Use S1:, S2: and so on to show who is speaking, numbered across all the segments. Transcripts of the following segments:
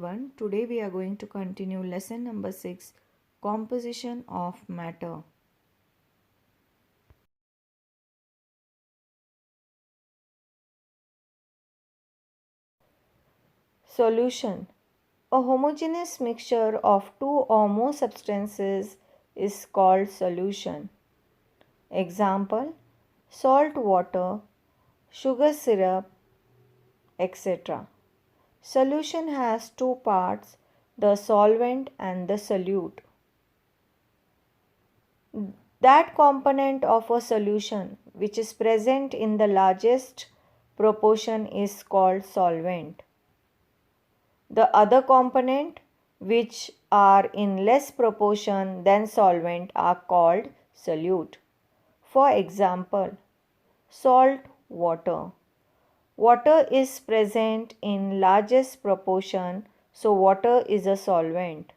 S1: everyone. Today we are going to continue lesson number 6, composition of matter. Solution. A homogeneous mixture of two or more substances is called solution. Example: salt water, sugar syrup, etc. Solution has two parts, the solvent and the solute. That component of a solution which is present in the largest proportion is called solvent. The other component which are in less proportion than solvent are called solute. For example, salt water. Water is present in largest proportion, so water is a solvent.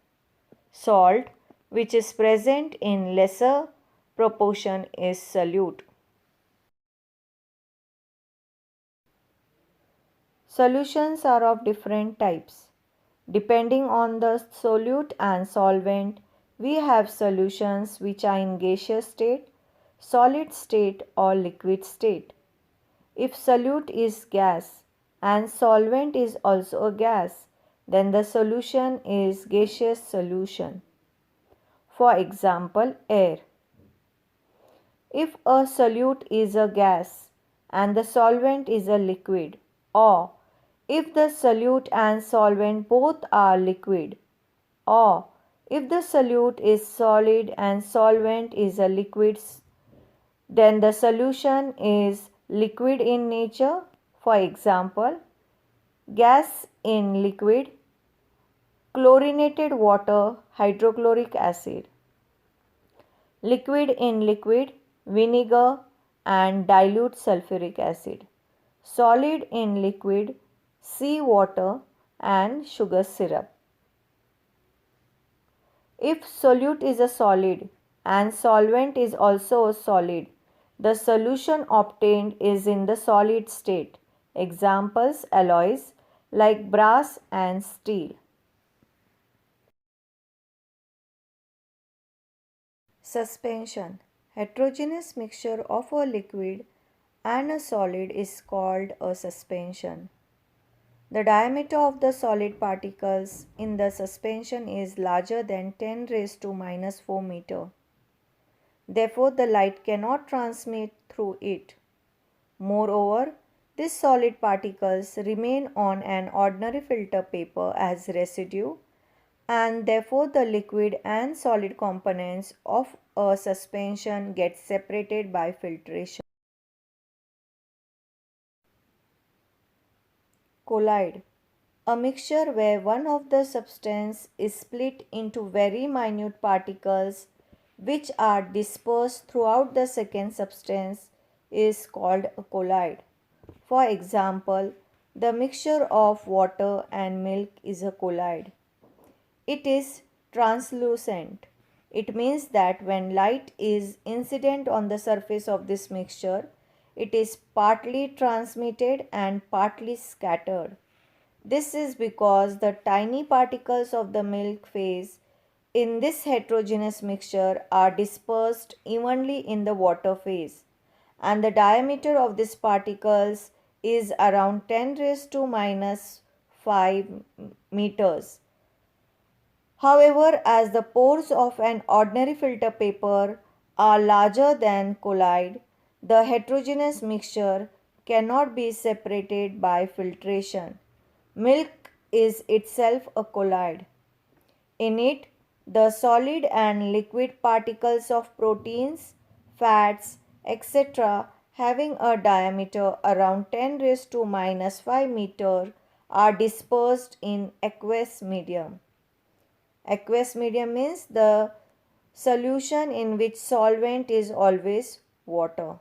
S1: Salt, which is present in lesser proportion, is solute. Solutions are of different types. Depending on the solute and solvent, we have solutions which are in gaseous state, solid state or liquid state. If solute is gas and solvent is also a gas, then the solution is gaseous solution. For example, air. If a solute is a gas and the solvent is a liquid, or if the solute and solvent both are liquid, or if the solute is solid and solvent is a liquid, then the solution is liquid in nature. For example, gas in liquid, chlorinated water, hydrochloric acid. Liquid in liquid, vinegar and dilute sulfuric acid. Solid in liquid, sea water and sugar syrup. If solute is a solid and solvent is also a solid, the solution obtained is in the solid state. Examples: alloys like brass and steel. Suspension. Heterogeneous mixture of a liquid and a solid is called a suspension. The diameter of the solid particles in the suspension is larger than 10 raised to minus 4 meter. Therefore, the light cannot transmit through it. Moreover, these solid particles remain on an ordinary filter paper as residue, and therefore the liquid and solid components of a suspension get separated by filtration. Collide. A mixture where one of the substance is split into very minute particles which are dispersed throughout the second substance is called a collide. For example, the mixture of water and milk is a collide. It is translucent. It means that when light is incident on the surface of this mixture, it is partly transmitted and partly scattered. This is because the tiny particles of the milk phase in this heterogeneous mixture are dispersed evenly in the water phase, and the diameter of these particles is around 10 raised to minus 5 meters. However, as the pores of an ordinary filter paper are larger than collide, the heterogeneous mixture cannot be separated by filtration. Milk is itself a collide. In it, the solid and liquid particles of proteins, fats, etc., having a diameter around 10 raised to minus 5 meter are dispersed in aqueous medium. Aqueous medium means the solution in which solvent is always water.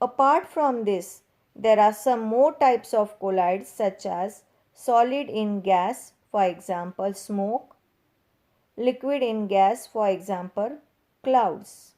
S1: Apart from this, there are some more types of collides such as solid in gas, for example smoke, liquid in gas, for example clouds.